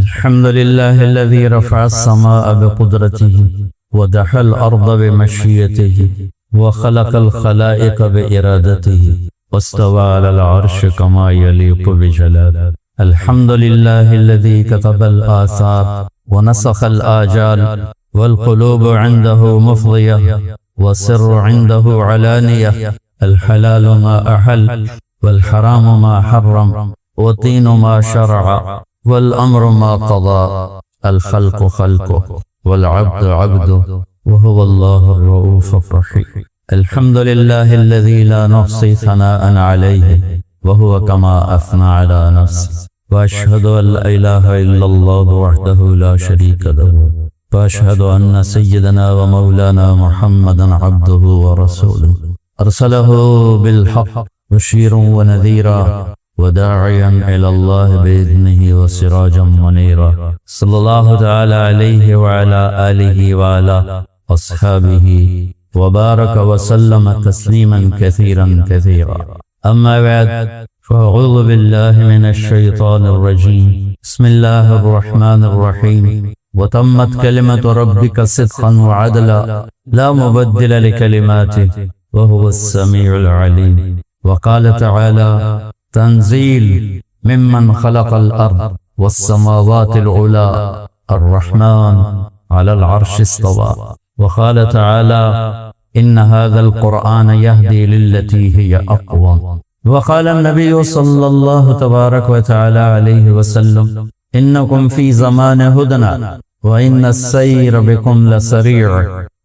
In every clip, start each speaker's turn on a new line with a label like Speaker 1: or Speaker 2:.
Speaker 1: الحمد لله الذي رفع السماء بقدرته ودحى الأرض بمشيئته وخلق الخلائق بإرادته واستوى على العرش كما يليق بجلاله. الحمد لله الذي كتب الآثار ونسخ الآجال والقلوب عنده مفضية والسر عنده علانية. الحلال ما أحل والحرام ما حرم والدين ما شرع والأمر ما قضى. الخلق خلقه والعبد عبده وهو الله الرؤوف الرحيم. الحمد لله الذي لا نحصي ثناء عليه وهو كما أثنى على نفسه. وأشهد أن لا إله إلا الله وحده لا شريك له وأشهد أن سيدنا ومولانا محمدا عبده ورسوله أرسله بالحق بشيرا ونذيرا وداعيا إلى الله بإذنه وسراجا منيرا. صلى الله تعالى عليه وعلى آله وعلى أصحابه وبارك وسلم تسليما كثيرا كثيرا. أما بعد فأعوذ بالله من الشيطان الرجيم. بسم الله الرحمن الرحيم. وتمت كلمة ربك صدقا وعدلا لا مبدل لكلماته وهو السميع العليم. وقال تعالى تنزيل ممن خلق الأرض والسماوات العلى الرحمن على العرش استوى. وقال تعالى إن هذا القرآن يهدي للتي هي أقوم. وقال النبي صلى الله تبارك وتعالى عليه وسلم إنكم في زمان هدنا وإن السير بكم لسريع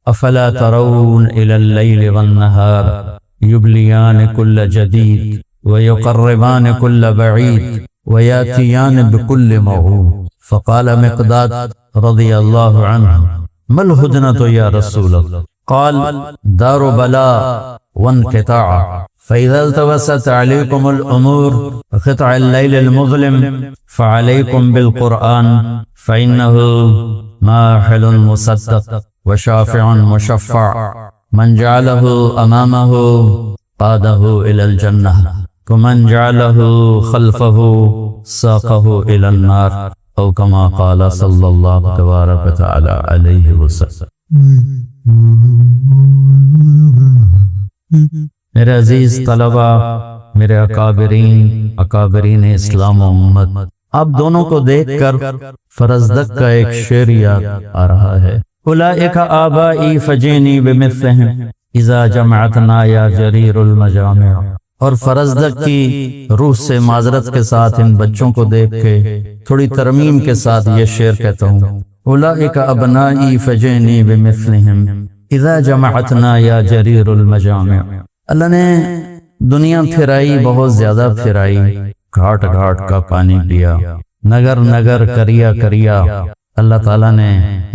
Speaker 1: أفلا ترون إلى الليل والنهار يبليان كل جديد ويقربان كل بعيد وياتيان بكل موعود. فقال مقداد رضي الله عنه ما الهدنة يا رسول الله؟ قال دار بلاء وانقطاع. فإذا التبست عليكم الأمور قطع الليل المظلم فعليكم بالقرآن فإنه ماحل مصدق وشافع مشفع. من جعله أمامه قاده إلى الجنة ومن جعله خلفه ساقه إلى النار أو كما قال صلى الله تبارك وتعالى عليه وسلم. میرے عزیز طلبہ، میرے اکابرین اسلام و امت، آپ دونوں کو دیکھ کر فرزدق کا ایک شعر یاد آ رہا ہے. اولئک آبائی فجینی بمثلہم اذا جمعتنا یا جریر المجامع. اور فرزدق کی روح سے معذرت کے ساتھ ان بچوں کو دیکھ کے تھوڑی ترمیم کے ساتھ یہ شعر کہتا ہوں. اولئک ابنائی فجینی بمثلہم اذا جمعتنا یا جریر المجامع. اللہ نے دنیا پھرائی، بہت زیادہ پھرائی، گھاٹ گھاٹ کا پانی پیا، نگر نگر کریا کریا. اللہ تعالیٰ نے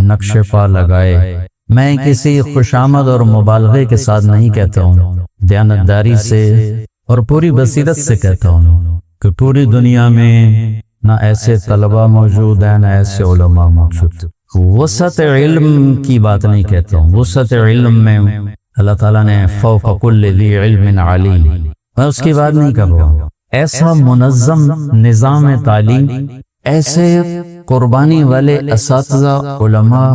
Speaker 1: نقش پا لگائے. میں کسی خوشامد اور مبالغے کے ساتھ نہیں کہتا ہوں، دیانتداری سے اور پوری بصیرت سے کہتا ہوں کہ پوری دنیا میں نہ ایسے طلبہ موجود ہیں نہ ایسے علماء موجود. وسعت علم کی بات نہیں کہتا ہوں. وسعت علم میں اللہ تعالیٰ نے فوق کل ذی علم علیم، میں اس کی بات نہیں کر رہا ہوں. ایسا منظم نظام تعلیم، ایسے قربانی والے اساتذہ علماء،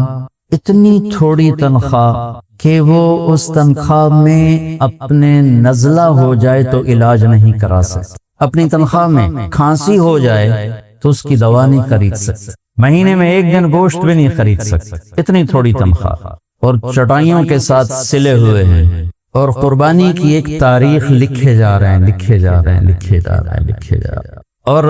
Speaker 1: اتنی تھوڑی تنخواہ کہ وہ اس تنخواہ میں اپنے نزلہ ہو جائے تو علاج نہیں کرا سکتے. اپنی تنخواہ میں کھانسی ہو جائے تو اس کی دوا نہیں خرید سکتے. مہینے میں ایک دن گوشت بھی نہیں خرید سکتے. اتنی تھوڑی تنخواہ، اور چٹائیوں کے ساتھ سلے ہوئے ہیں، اور قربانی کی ایک تاریخ لکھے جا رہے ہیں. اور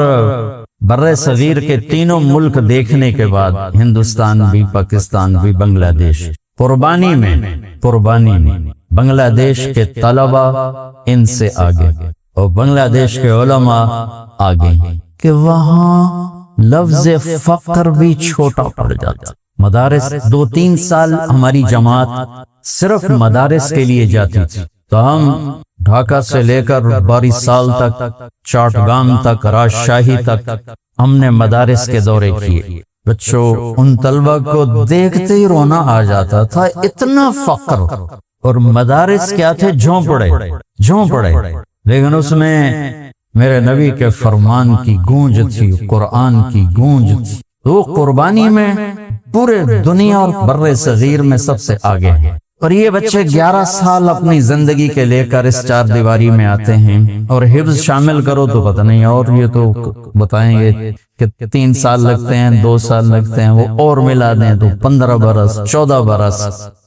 Speaker 1: بر صغیر کے تینوں ملک دیکھنے کے بعد ہندوستان بھی، پاکستان بھی، بنگلہ دیش، قربانی میں بنگلہ دیش کے طلبہ ان سے آگے اور بنگلہ دیش کے علماء آگے کہ وہاں لفظ فقر بھی چھوٹا پڑ جاتا. مدارس 2-3 سال ہماری جماعت صرف مدارس کے لیے جاتی تھی، تو ہم ڈھاکہ سے لے کر باری سال تک، چاٹگام تک، راجشاہی تک ہم نے مدارس کے دورے کیے. بچوں، ان طلبہ کو دیکھتے ہی رونا آ جاتا تھا، اتنا فقر. اور مدارس کیا تھے؟ جھونپڑے. لیکن اس میں میرے نبی کے فرمان کی گونج تھی، قرآن کی گونج تھی. وہ قربانی میں پورے دنیا اور بر صغیر میں سب سے آگے ہیں۔ اور یہ بچے 11 سال اپنی زندگی کے لے کر اس چار دیواری میں آتے ہیں، اور حفظ شامل کرو تو پتہ نہیں، اور یہ تو بتائیں گے کہ 3 سال لگتے ہیں، 2 سال لگتے ہیں، وہ اور ملا دیں تو 15 برس 14 برس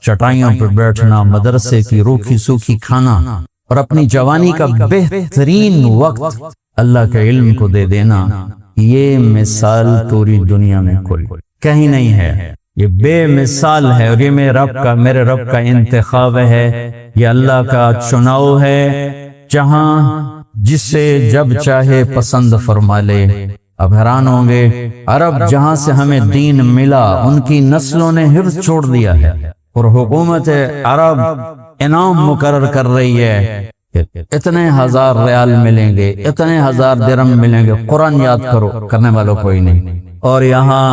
Speaker 1: چٹائیوں پہ بیٹھنا، مدرسے کی روکھی سوکھی کھانا، اور اپنی جوانی کا بہترین وقت اللہ کے علم کو دے دینا، یہ مثال پوری دنیا میں کوئی کہیں نہیں ہے۔ یہ بے مثال ہے، اور یہ میرے رب کا انتخاب ہے، یہ اللہ کا چناؤ ہے، جہاں جسے جب چاہے پسند فرما لے۔ اب حیران ہوں گے، عرب جہاں سے ہمیں دین ملا ان کی نسلوں نے حفظ چھوڑ دیا ہے، اور حکومت عرب انعام مقرر کر رہی ہے، اتنے 1000 ریال ملیں گے، اتنے 1000 درہم ملیں گے، قرآن یاد کرو، کرنے والوں کوئی نہیں۔ اور یہاں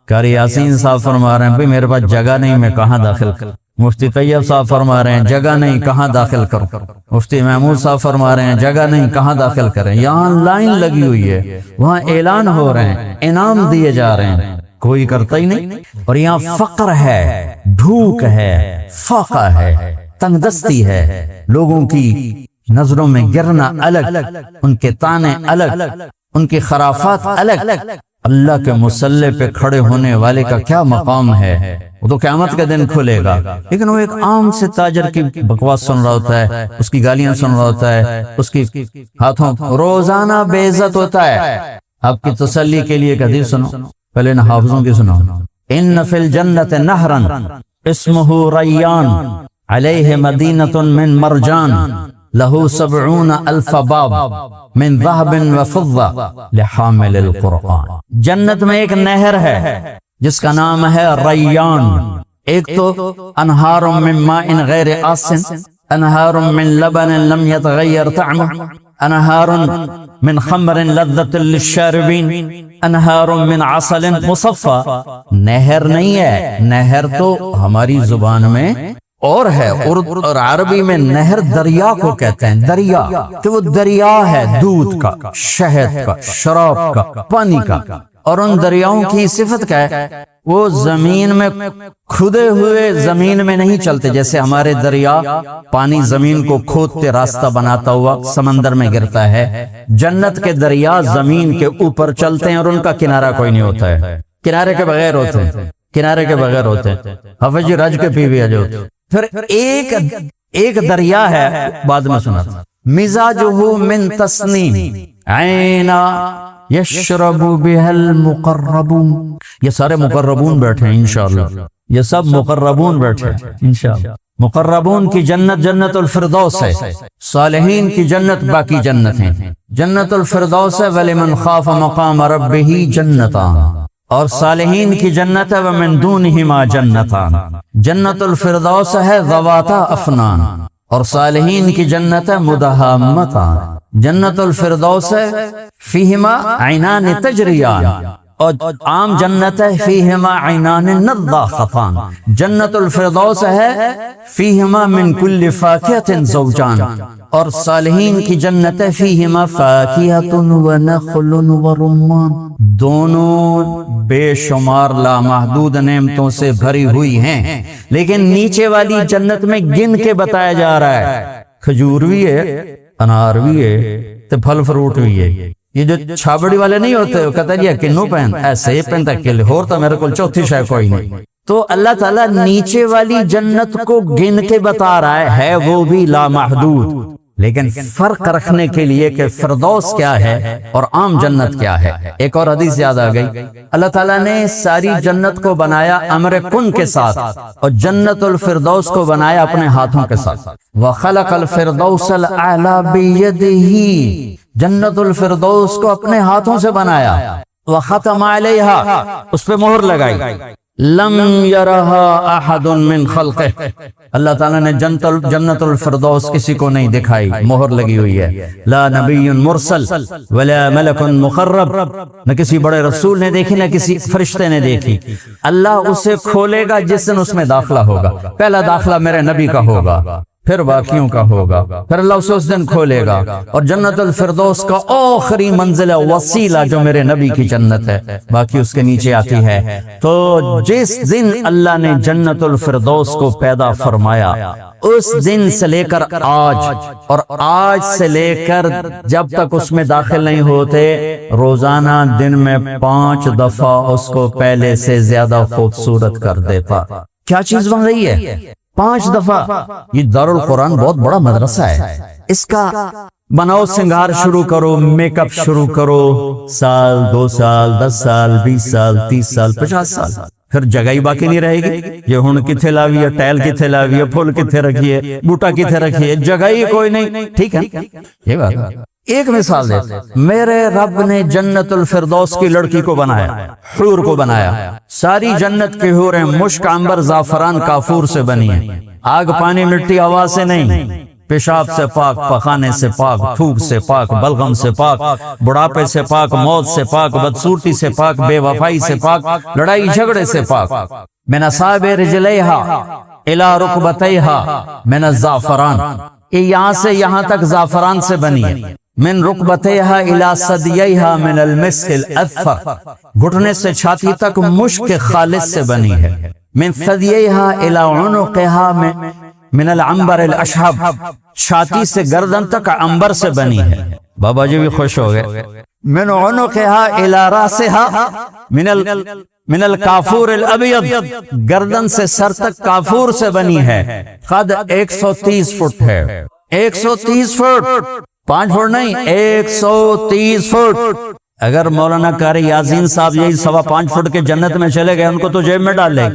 Speaker 1: قاری یاسین صاحب فرما رہے ہیں بھئی میرے پاس جگہ نہیں، میں کہاں داخل کروں؟ مفتی طیب صاحب فرما رہے ہیں جگہ نہیں، کہاں داخل کروں؟ مفتی محمود صاحب فرما رہے ہیں جگہ نہیں، کہاں داخل کریں؟ یہاں لائن لگی ہوئی ہے، وہاں اعلان ہو رہے ہیں، انعام دیے جا رہے ہیں، کوئی کرتا ہی نہیں۔ اور یہاں فقر ہے، بھوک ہے، فاقہ ہے، تنگ دستی ہے، لوگوں کی نظروں میں گرنا الگ، ان کے تانے الگ، ان کی خرافات الگ۔ اللہ کے مصلی پہ کھڑے ہونے والے کا کیا مقام ہے، وہ تو قیامت کے دن کھلے گا، لیکن وہ ایک عام سے تاجر کی بکواس سن رہا ہوتا ہے، اس کی گالیاں سن رہا ہوتا ہے، اس کی ہاتھوں روزانہ بے عزت ہوتا ہے۔ آپ کی تسلی کے لیے ایک حدیث سنو، پہلے ان حافظوں کی سنو۔ ان فی الجنت نہرا اسمہ ریان علیہ مدینۃ من مرجان لہو 70,000 باب من ذہب وفضہ لحامل القرآن۔ جنت میں ایک نہر ہے جس کا نام ہے ریان، ایک تو انہار من ماء غیر آسن، انہار من لبن لم يتغیر طعمہ، انہار من خمر لذت للشاربین، انہار من عسل مصفى۔ نہر نہیں ہے، نہر تو ہماری زبان میں اور ہے، اردو اور عربی میں نہر دریا کو کہتے ہیں، دریا کہ وہ دریا ہے، دودھ کا، شہد کا، شراب کا، پانی کا۔ اور ان دریاؤں کی صفت کیا ہے؟ وہ زمین میں کھدے ہوئے زمین میں نہیں چلتے، جیسے ہمارے دریا پانی زمین کو کھودتے راستہ بناتا ہوا سمندر میں گرتا ہے، جنت کے دریا زمین کے اوپر چلتے ہیں، اور ان کا کنارہ کوئی نہیں ہوتا ہے، کنارے کے بغیر ہوتے ہیں، کنارے کے بغیر ہوتے ہیں۔ حافظ جی رج کے پی بھی آجو۔ پھر ایک دریا ہے، بعد میں سنا، مزاجہ من تسنیم عینا یشرب بها المقربون۔ یہ سارے مقربون بیٹھے ہیں انشاءاللہ، یہ سب مقربون بیٹھے ہیں انشاءاللہ۔ مقربون کی جنت جنت الفردوس ہے، صالحین کی جنت باقی جنت ہیں۔ جنت الفردوس ہے وَلِمَنْ خَافَ مَقَامَ رَبِّهِ جنتان، اور صالحین کی جنت ہے وَمِن دُونِهِمَا جنتان۔ جنت الفردوس ہے ذواتا افنان، اور صالحین کی جنت ہے مدہامتان۔ جنت الفردوس ہے فیہما عینان تجریان، اور عام جنت ہے فیہما عینان نضاختان۔ جنت الفردوس ہے فیہما من کل فاکہۃ زوجان، اور صالحین کی جنت ہے فیہما فاکہۃ ونخل ورمان۔ دونوں بے شمار لامحدود نعمتوں سے بھری ہوئی ہیں، لیکن نیچے والی جنت میں گن کے بتایا جا رہا ہے، کھجور بھی ہے، انار بھی ہے، تے پھل فروٹ بھی ہے۔ یہ جو چھابڑی والے نہیں ہوتے، وہ کہتا ہے کنو پہن ایسے ہی پہنتا کہ اور تو میرے کو چوتھی شے کوئی نہیں۔ تو اللہ تعالیٰ نیچے والی جنت کو گن کے بتا رہا ہے وہ بھی لامحدود، لیکن فرق رکھنے کے لیے کہ فردوس کیا ہے اور عام جنت کیا ہے۔ ایک اور حدیث یاد آ گئی، اللہ تعالیٰ نے ساری جنت کو بنایا امر کن کے ساتھ، اور جنت الفردوس کو بنایا اپنے ہاتھوں کے ساتھ۔ وَخَلَقَ الْفِرْدَوْسَ الْأَعْلَى بِيَدِهِ، جنت الفردوس کو اپنے ہاتھوں سے بنایا۔ وَخَتَمَ عَلَيْهَا، اس پہ مہر لگائی۔ لم يرها احد من خلقه، اللہ تعالیٰ نے جنت الفردوس کسی کو نہیں دکھائی، مہر لگی ہوئی ہے۔ لا نبی مرسل ولا ملک مقرب، نہ کسی بڑے رسول نے دیکھی نہ کسی فرشتے نے دیکھی۔ اللہ اسے کھولے گا جس دن اس میں داخلہ ہوگا، پہلا داخلہ میرے نبی کا ہوگا، پھر باقیوں کا ہوگا، پھر اللہ اسے اس دن کھولے گا، اور جنت الفردوس کا آخری منزل وسیلہ جو میرے نبی کی جنت ہے، باقی اس کے نیچے آتی ہے۔ تو جس دن اللہ نے جنت الفردوس کو پیدا فرمایا، اس دن سے لے کر آج، اور آج سے لے کر جب تک اس میں داخل نہیں ہوتے، روزانہ دن میں 5 دفعہ اس کو پہلے سے زیادہ خوبصورت کر دیتا۔ کیا چیز بن رہی ہے؟ 5 دفعہ۔ یہ دارالقرآن بہت بڑا مدرسہ ہے، اس کا بناؤ سنگار شروع کرو، میک اپ شروع کرو، سال 2 سال 10 سال 20 سال 30 سال 50 سال، پھر جگہ ہی باقی نہیں رہے گی۔ یہ ہن کتھے لاوی ہے، ٹائل کتھے لاوی ہے، پھول کتھے رکھی ہے، بوٹا کتھے رکھی ہے، جگہ ہی کوئی نہیں۔ ٹھیک ہے، یہ بات۔ ایک مثال دیتے، میرے رب نے جنت الفردوس کی لڑکی کو بنایا، حور کو بنایا۔ ساری جنت کی حوریں مشک، عنبر، زعفران، کافور سے بنی ہیں، آگ، پانی، مٹی، ہوا سے نہیں، پیشاب سے پاک، پخانے سے پاک، تھوک سے پاک، بلغم سے پاک، بڑھاپے سے پاک، موت سے پاک، بدصورتی سے پاک، بے وفائی سے پاک، لڑائی جھگڑے سے پاک۔ من اصابع رجلیہا الی رکبتیہا من الزعفران، یہ یہاں سے یہاں تک زعفران سے بنی ہے۔ من رکبتیہا الی ثدییہا من المسک الاذفر، گھٹنے سے چھاتی تک مشک خالص سے بنی ہے۔ من ثدییہا الی عنقہا من العنبر الاشہب، چھاتی سے گردن تک عنبر سے بنی ہے۔ بابا جی بھی خوش ہو گئے۔ من عنقہا الی راسہا من الکافور الابیض، گردن سے سر تک کافور سے بنی ہے۔ قد 130 فٹ ہے، 130 فٹ، 5 فٹ نہیں، 130 فٹ۔ اگر مولانا قاری یاسین صاحب یہی 5.25 فٹ کے جنت میں چلے گئے، ان کو تو جیب میں ڈال لے،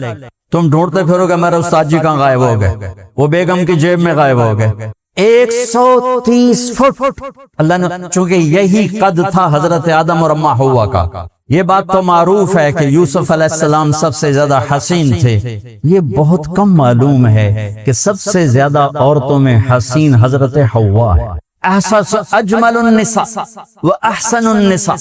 Speaker 1: تم ڈھونڈتے پھرو گے میرے استاد جی کہاں غائب ہو گئے، وہ بیگم کی جیب میں غائب ہو گئے۔ 130 فٹ اللہ نے، چونکہ یہی قد تھا حضرت آدم اور اماں حوا کا۔ یہ بات تو معروف ہے کہ یوسف علیہ السلام سب سے زیادہ حسین تھے، یہ بہت کم معلوم ہے کہ سب سے زیادہ عورتوں میں حسین حضرت حوا ہے۔ اجمل النساء و احسن النساء،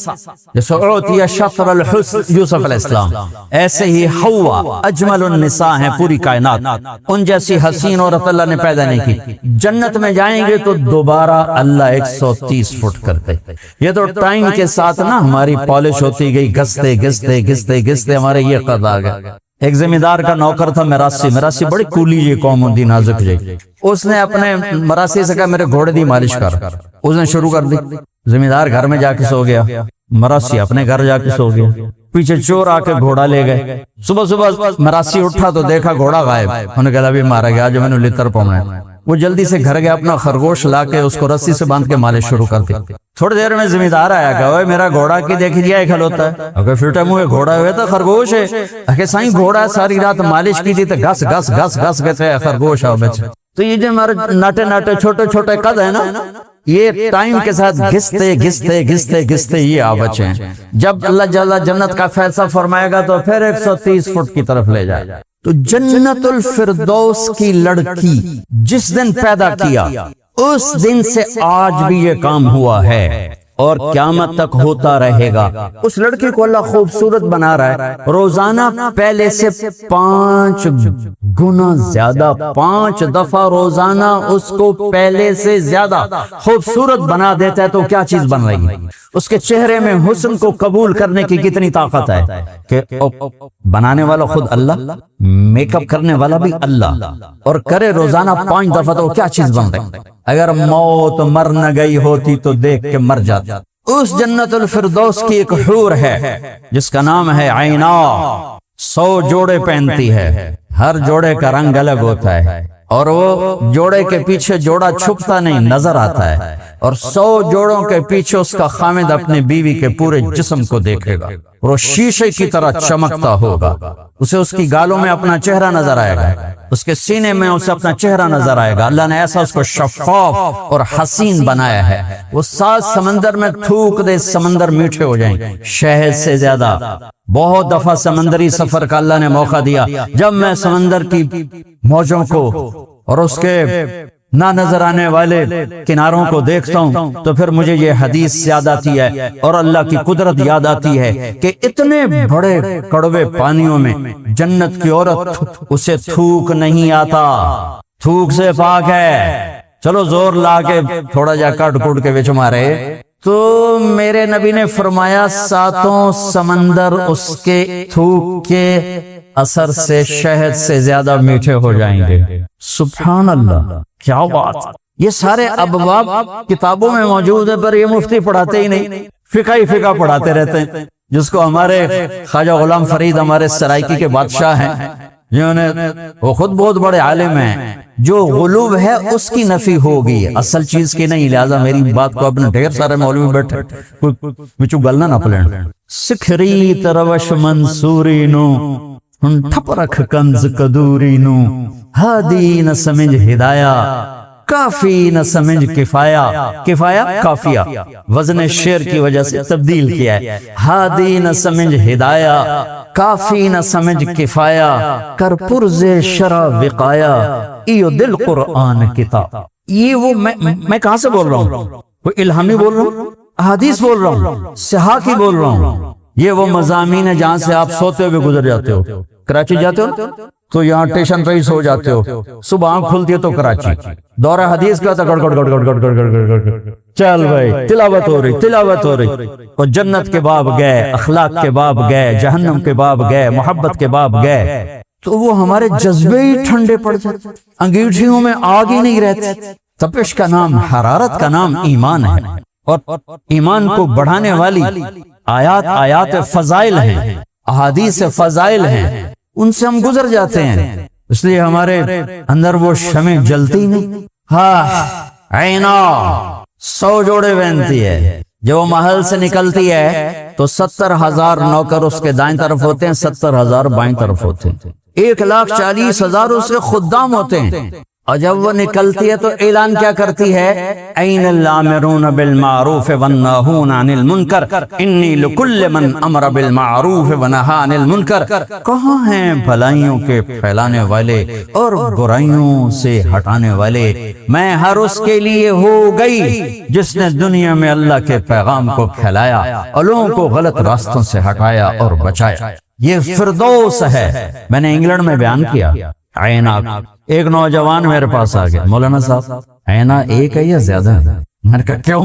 Speaker 1: جیسے اعطی شطر الحسن یوسف علیہ السلام، ایسے ہی حوا اجمل النساء ہیں پوری کائنات، ان جیسی حسین عورت اللہ نے پیدا نہیں کی۔ جنت میں جائیں گے تو دوبارہ اللہ 130 فٹ کرتے۔ یہ تو ٹائم کے ساتھ نا ہماری پالش ہوتی گئی، گھستے گھستے گھستے گھستے ہمارے یہ قد آ گئے۔ ایک زمیندار کا نوکر تھا مراسی بڑی کولی جی قوم ہوندی، نازک جی۔ اس نے اپنے مراسی سے کہا میرے گھوڑے دی مالش کر، اس نے شروع کر دی۔ زمیندار گھر میں جا کے سو گیا، مراسی اپنے گھر جا کے سو گیا۔ پیچھے چور آ کے گھوڑا لے گئے۔ صبح مراسی اٹھا تو دیکھا گھوڑا غائب، انہوں نے کہا ابھی مارا گیا، جو میں نے لتر پونا ہے۔ وہ جلدی سے گھر گیا، اپنا خرگوش لا کے اس کو رسی سے باندھ کے مالش شروع کر دی۔ تھوڑی دیر میں زمیندار آیا کہ اوے میرا گھوڑا کی دیکھ لیا ایک ہوتا ہے، اگر فٹا منہ گھوڑا ہوئے تو خرگوش ہے، اگر سائیں گھوڑا ساری رات مالش کی تھی تو گھس گھس گھس گھس گئے خرگوش آؤ بچے۔ تو یہ جو ہمارے ناٹے ناٹے چھوٹے چھوٹے قد ہے نا، یہ ٹائم کے ساتھ گھستے گھستے گھستے گھستے یہ آ بچے ہیں۔ جب اللہ جل جنت کا فیصلہ فرمائے گا تو پھر 130 فٹ کی طرف لے جائے گا۔ تو جنت الفردوس کی لڑکی جس دن پیدا کیا، اس دن سے آج بھی یہ کام ہوا ہے اور قیامت تک ہوتا رہے گا۔ اس لڑکی کو اللہ خوبصورت بنا رہا ہے، روزانہ پہلے سے 5 گنا زیادہ، 5 دفعہ روزانہ اس کو پہلے سے زیادہ خوبصورت بنا دیتا ہے۔ تو کیا چیز بن رہی ہے؟ اس کے چہرے میں حسن کو قبول کرنے کی کتنی طاقت ہے کہ بنانے والا خود اللہ، میک اپ کرنے والا بھی اللہ، اور کرے روزانہ 5 دفعہ، تو کیا چیز بن رہی؟ اگر موت مر نہ گئی ہوتی تو دیکھ کے مر جاتا۔ اس جنت الفردوس کی ایک حور ہے جس کا نام ہے عینا، 100 جوڑے پہنتی ہے، ہر جوڑے کا رنگ الگ ہوتا ہے، اور وہ جوڑے کے پیچھے جوڑا چھپتا نہیں، نظر آتا ہے، اور 100 جوڑوں کے پیچھے اس کا خامد اپنے بیوی کے پورے جسم کو دیکھے گا، اور وہ شیشے کی طرح چمکتا ہوگا۔ اسے اس کی گالوں میں اپنا چہرہ نظر آئے گا، اس کے سینے میں اسے اپنا چہرہ نظر آئے گا۔ اللہ نے ایسا اس کو شفاف اور حسین بنایا ہے، وہ 7 سمندر میں تھوک دے سمندر میٹھے ہو جائیں شہد سے زیادہ۔ بہت دفعہ سمندری سفر کا اللہ نے موقع دیا، جب میں سمندر کی موجوں کو اور اس کے نہ نظر آنے والے کناروں کو دیکھتا ہوں تو پھر مجھے یہ حدیث یاد آتی ہے اور اللہ کی قدرت یاد آتی ہے کہ اتنے بڑے کڑوے پانیوں میں جنت کی عورت اسے تھوک نہیں آتا۔ تھوک سے پاک ہے، چلو زور لا کے تھوڑا جا کٹ کٹ کے وچ مارے، تو میرے نبی نے فرمایا ساتوں سمندر اس کے تھوک کے اثر سے شہد سے زیادہ میٹھے ہو جائیں گے۔ سبحان اللہ، کیا بات! یہ سارے ابواب کتابوں میں موجود ہے، پر یہ مفتی پڑھاتے ہی نہیں، فقہ پڑھاتے رہتے ہیں، جس کو ہمارے خواجہ غلام فرید ہمارے سرائکی کے بادشاہ ہیں، جنہوں نے وہ خود بہت بڑے عالم ہیں، جو غلوب ہے اس کی نفی ہوگی، اصل چیز کی نہیں، لہذا میری بات کو اپنے ڈھیر سارے مولوی بیٹھے وچو گلنا نہ پلین۔ سکھری تروش منصوری نو ٹھپ رکھ کنز کدوری نو، ہادی نہ سمجھ ہدایہ کافی نہ سمجھ کفایا، کفایا کافیہ، وزن شعر کی وجہ سے تبدیل کیا ہے، ہادی نہ سمجھ ہدایہ کافی نہ سمجھ کفایا، کر پرز شرع وقایا، ایو دل قرآن کتاب۔ یہ وہ میں کہاں سے بول رہا ہوں؟ کوئی الہامی بول رہا ہوں، احادیث بول رہا ہوں، صحاح کی بول رہا ہوں۔ یہ وہ مضامین ہے جہاں سے آپ سوتے ہوئے گزر جاتے ہو۔ کراچی جاتے ہو تو یہاں ٹیشن پہ ہی سو جاتے ہو، صبح آنکھ کھلتی ہے تو کراچی، دورہ حدیث کا تو گڑ گڑ گڑ گڑ گڑ گڑ گڑ گڑ گڑ، چل بھائی تلاوت ہو رہی۔ اور جنت کے باب گئے، اخلاق کے باب گئے، جہنم کے باب گئے، محبت کے باب گئے، تو وہ ہمارے جذبے ہی ٹھنڈے پڑ جاتے، انگیٹھیوں میں آگ ہی نہیں رہتی۔ تپش کا نام، حرارت کا نام ایمان ہے، اور ایمان کو بڑھانے والی آیات فضائل ہیں، احادیث فضائل ہیں، ان سے ہم گزر جاتے ہیں، اس لیے ہمارے اندر وہ شمع جلتی نہیں۔ ہاں عینا 100 جوڑے پہنتی ہے، جب وہ محل سے نکلتی ہے تو 70,000 نوکر اس کے دائیں طرف ہوتے ہیں، 70,000 بائیں طرف ہوتے ہیں، 1,40,000 اس کے خدام ہوتے ہیں، اور جب وہ نکلتی ہے تو اعلان کیا کرتی ہے؟ این الامرون بالمعروف والناہون عن المنکر انی لکل من امر بالمعروف ونہا عن المنکر۔ کہاں ہیں بھلائیوں کے پھیلانے والے اور برائیوں سے ہٹانے والے؟ میں ہر اس کے لیے ہو گئی جس نے دنیا میں اللہ کے پیغام کو پھیلایا اور لوگوں کو غلط راستوں سے ہٹایا اور بچایا۔ یہ فردوس ہے، میں نے انگلینڈ میں بیان کیا۔ عیناک، ایک نوجوان میرے پاس آ گیا، مولانا صاحب عینا ایک ہے یا زیادہ ہے؟ میں نے کہا کیوں؟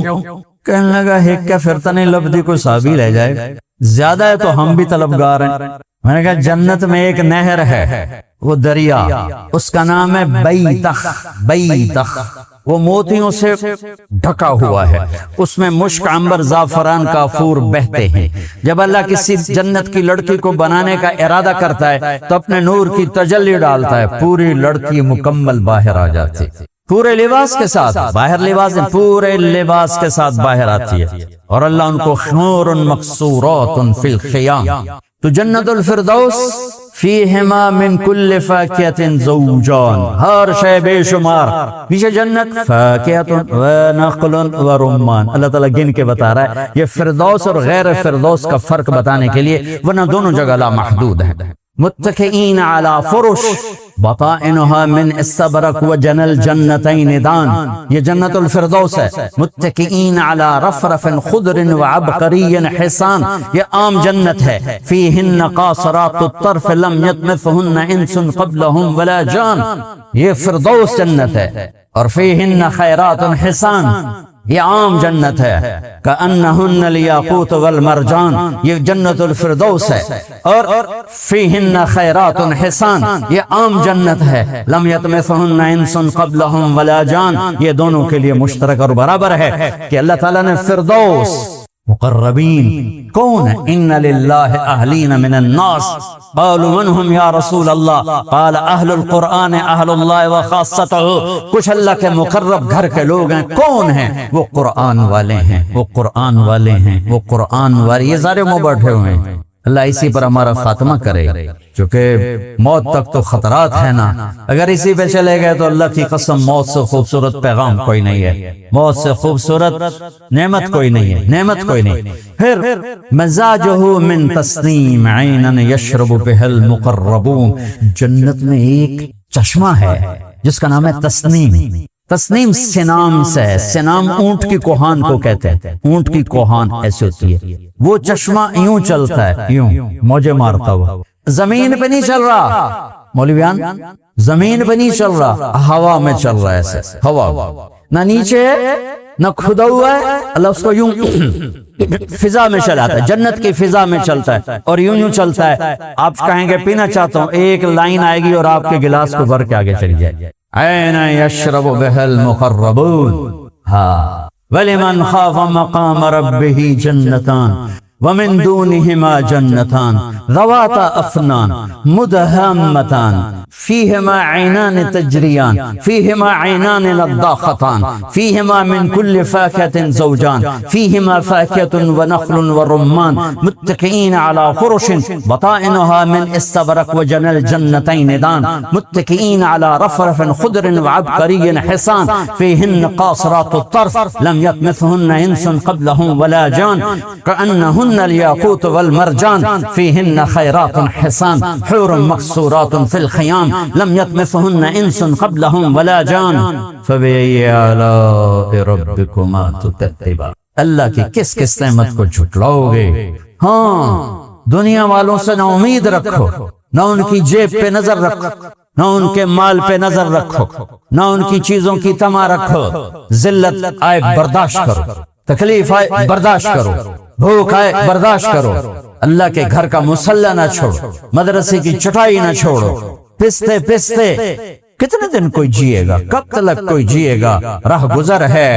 Speaker 1: کہنے لگا ایک کیا پھرتا نہیں لبدی کوئی صحابی لے جائے، زیادہ ہے تو ہم بھی طلبگار ہیں۔ میں نے کہا جنت میں ایک نہر ہے، وہ دریا، اس کا نام ہے بیتخ، وہ موتیوں سے ڈھکا ہوا ہے، اس میں مشک، عنبر، زعفران، کافور بہتے ہیں۔ جب اللہ کسی جنت کی لڑکی کو بنانے کا ارادہ کرتا ہے تو اپنے نور کی تجلی ڈالتا ہے، پوری لڑکی مکمل باہر آ جاتی ہے، پورے لباس کے ساتھ، باہر لباس نہیں، پورے لباس کے ساتھ باہر آتی ہے، اور اللہ ان کو حور مقصورات فی الخیام۔ تو جنت الفردوس فیہما من کل فاکہۃ زوجان، ہر شے بے شمار، نیچے جنت فاکہۃ و نخل و رمان، اللہ تعالیٰ گن کے بتا رہا ہے، یہ فردوس اور غیر فردوس کا فرق بتانے کے لیے، ورنہ دونوں جگہ لا محدود ہے۔ متکئین علی فرش بطائنها من استبرق وجن الجنتین دان، یہ جنت الفردوس ہے۔ متکئین علی رفرف خضر وعبقری حسان، یہ عام جنت ہے۔ فیہن قاصرات الطرف لم یطمثہن انس قبلہم ولا جان، یہ فردوس جنت ہے۔ اور فیہن خیرات حسان، یہ عام جنت ہے۔ کأنہن الیاقوت والمرجان، یہ جنت الفردوس ہے۔ اور فیہن خیرات حسان، یہ عام جنت ہے۔ لم یطمثہن انس قبلہم ولا جان، یہ دونوں کے لیے مشترک اور برابر ہے کہ اللہ تعالیٰ نے فردوس مقربین کون ہے؟ ان للہ اہلین من الناس قالوا من هم یا رسول اللہ قال اہل القرآن اہل اللہ وخاصتہ، کچھ اللہ کے مقرب گھر کے لوگ ہیں، کون ہیں؟ وہ قرآن والے ہیں، وہ قرآن والے ہیں، وہ قرآن والے، یہ سارے منہ بیٹھے ہوئے ہیں۔ اللہ اسی پر ہمارا خاتمہ کرے، چونکہ موت تک تو خطرات ہے نا، اگر اسی پہ چلے گئے تو اللہ کی قسم موت سے خوبصورت پیغام کوئی نہیں ہے، موت سے خوبصورت نعمت کوئی نہیں ہے، نعمت کوئی نہیں۔ پھر مزاجہ من تسنیم عینا یشرب بہ المقربون، جنت میں ایک چشمہ ہے جس کا نام ہے تسنیم۔ تسنیم سنام سے ہے، سنام اونٹ کی کوہان کو کہتے ہیں، اونٹ کی کوہان ایسے ہوتی ہے، وہ چشمہ یوں چلتا ہے، یوں موجے مارتا ہوا، زمین پہ نہیں چل رہا مولویان، زمین پہ نہیں چل رہا، ہوا میں چل رہا ہے، ایسے ہوا نہ نیچے ہے نہ کھدا ہوا ہے، اللہ اس کو یوں فضا میں چلاتا ہے، جنت کی فضا میں چلتا ہے اور یوں یوں چلتا ہے. آپ کہیں گے پینا چاہتا ہوں، ایک لائن آئے گی اور آپ کے گلاس کو بھر کے آگے چلی جائے. عین یشرب بها المقربون. ہاں وَلِمَنْ خَافَ مَقَامَ رَبِّهِ جَنَّتَانِ وَمِن دُونِهِمَا جَنَّتَانِ ذَوَاتَا أَفْنَانٍ مُدْهَامَّتَانِ فيهما عينان تجريان فيهما عينان نضاختان فيهما من كل فاكهة زوجان فيهما فاكهة ونخل ورمان متكئين على فرش بطائنها من استبرق وجنى الجنتين دان متكئين على رفرف خضر وعبقري حصان فيهن قاصرات الطرف لم يطمثهن إنس قبلهم ولا جان كأنهن الياقوت والمرجان فيهن خيرات حصان حور مقصورات في الخيام لم يطمثهن انس قبلهم ولا جان فبأي آلاء ربكما تكذبان. اللہ کی کس کس نعمت کو جھٹلاؤ گے؟ ہاں دنیا والوں سے نہ امید رکھو، نہ ان کی جیب پہ نظر رکھو، نہ ان کے مال پہ نظر رکھو، نہ ان کی چیزوں کی طمع رکھو. ذلت آئے برداشت کرو، تکلیف آئے برداشت کرو، بھوک آئے برداشت کرو. اللہ کے گھر کا مصلی نہ چھوڑو، مدرسے کی چٹائی نہ چھوڑو. پستے پستے کتنے دن کوئی جیے گا، کب تلک کوئی جیے گا، راہ گزر ہے.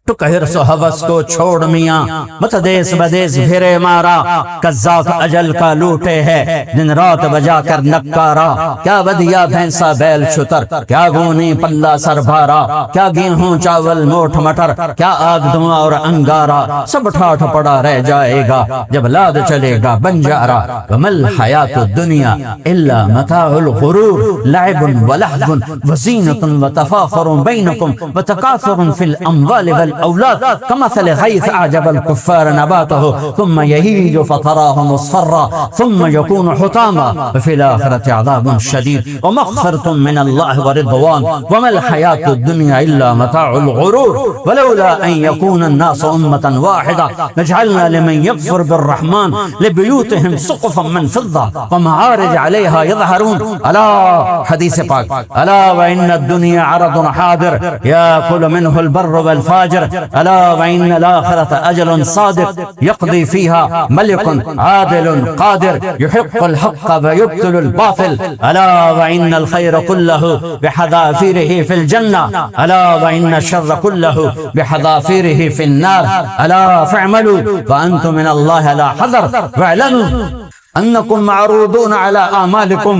Speaker 1: تو حرص و حوث کو چھوڑ میاں، متدیس بدیس پھرے مارا، قذاق اجل کا لوٹے ہے دن رات بجا کر نکارا. کیا بدیا بھینسا بیل شتر، کیا گونی پلہ سر بھارا، کیا گیہوں چاول موٹھ مٹر، کیا آگ دھواں اور انگارا. سب ٹھاٹھ پڑا رہ جائے گا جب لاد چلے گا بنجارا. ومل حیات الدنیا الا متاع الغرور لعب ولهو وزینۃ وتفاخر بینکم وتکاثر فی الاموال والأولاد كمثل غيث أعجب الكفار نباته ثم يهيج فتراه مصفرا ثم يكون حطاما وفي الآخرة عذاب شديد ومغفرة من الله ورضوان وما الحياة الدنيا إلا متاع الغرور. ولولا أن يكون الناس أمة واحدة لجعلنا لمن يكفر بالرحمن لبيوتهم سقفا من فضة ومعارج عليها يظهرون. ألا حديث پاک ألا وإن الدنيا عرض حاضر يأكل منه البر والفاجر ألا وإن الآخرة أجل صادق يقضي فيها ملك عادل قادر يحق الحق ويبطل الباطل. ألا وإن الخير كله بحذافيره في الجنة ألا وإن الشر كله بحذافيره في النار. ألا فاعملوا وأنتم من الله لا حذر واعلموا أنكم معروضون على أعمالكم.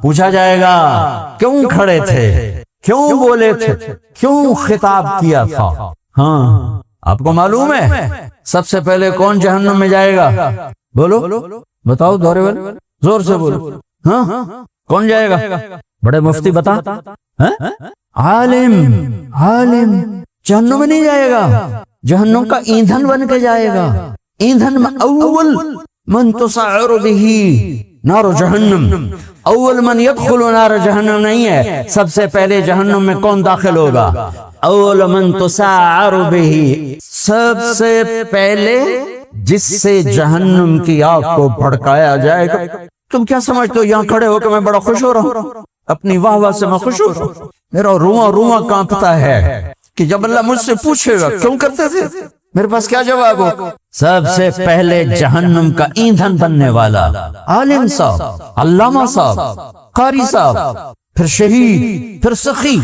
Speaker 1: پوچھا جائے گا کیوں کھڑے تھے، کیوں بولے تھے، کیوں خطاب کیا تھا. ہاں آپ کو معلوم ہے سب سے پہلے کون جہنم میں جائے گا؟ بولو بتاؤ دورے والے، زور سے بولو. ہاں کون جائے گا؟ بڑے مفتی بتا. عالم. عالم جہنم میں نہیں جائے گا، جہنم کا ایندھن بن کے جائے گا. ایندھن میں اول من تسعر به نار جہنم، اول من يدخل نار جہنم نہیں ہے. سب سے پہلے جہنم میں کون داخل ہوگا؟ اول من تسعر به، سب سے پہلے جس سے جہنم کی آگ کو بھڑکایا جائے گا. تم کیا سمجھتے ہو یہاں کھڑے ہو کہ میں بڑا خوش ہو رہا ہوں، اپنی واہ واہ سے میں خوش ہو رہا ہوں. میرا رواں رواں کانپتا ہے کہ جب اللہ مجھ سے پوچھے گا کیوں کرتے تھے، میرے پاس کیا جواب ہو. سب سے پہلے جہنم کا ایندھن بننے والا عالم صاحب، علامہ صاحب، قاری صاحب، پھر شہید، پھر سخی.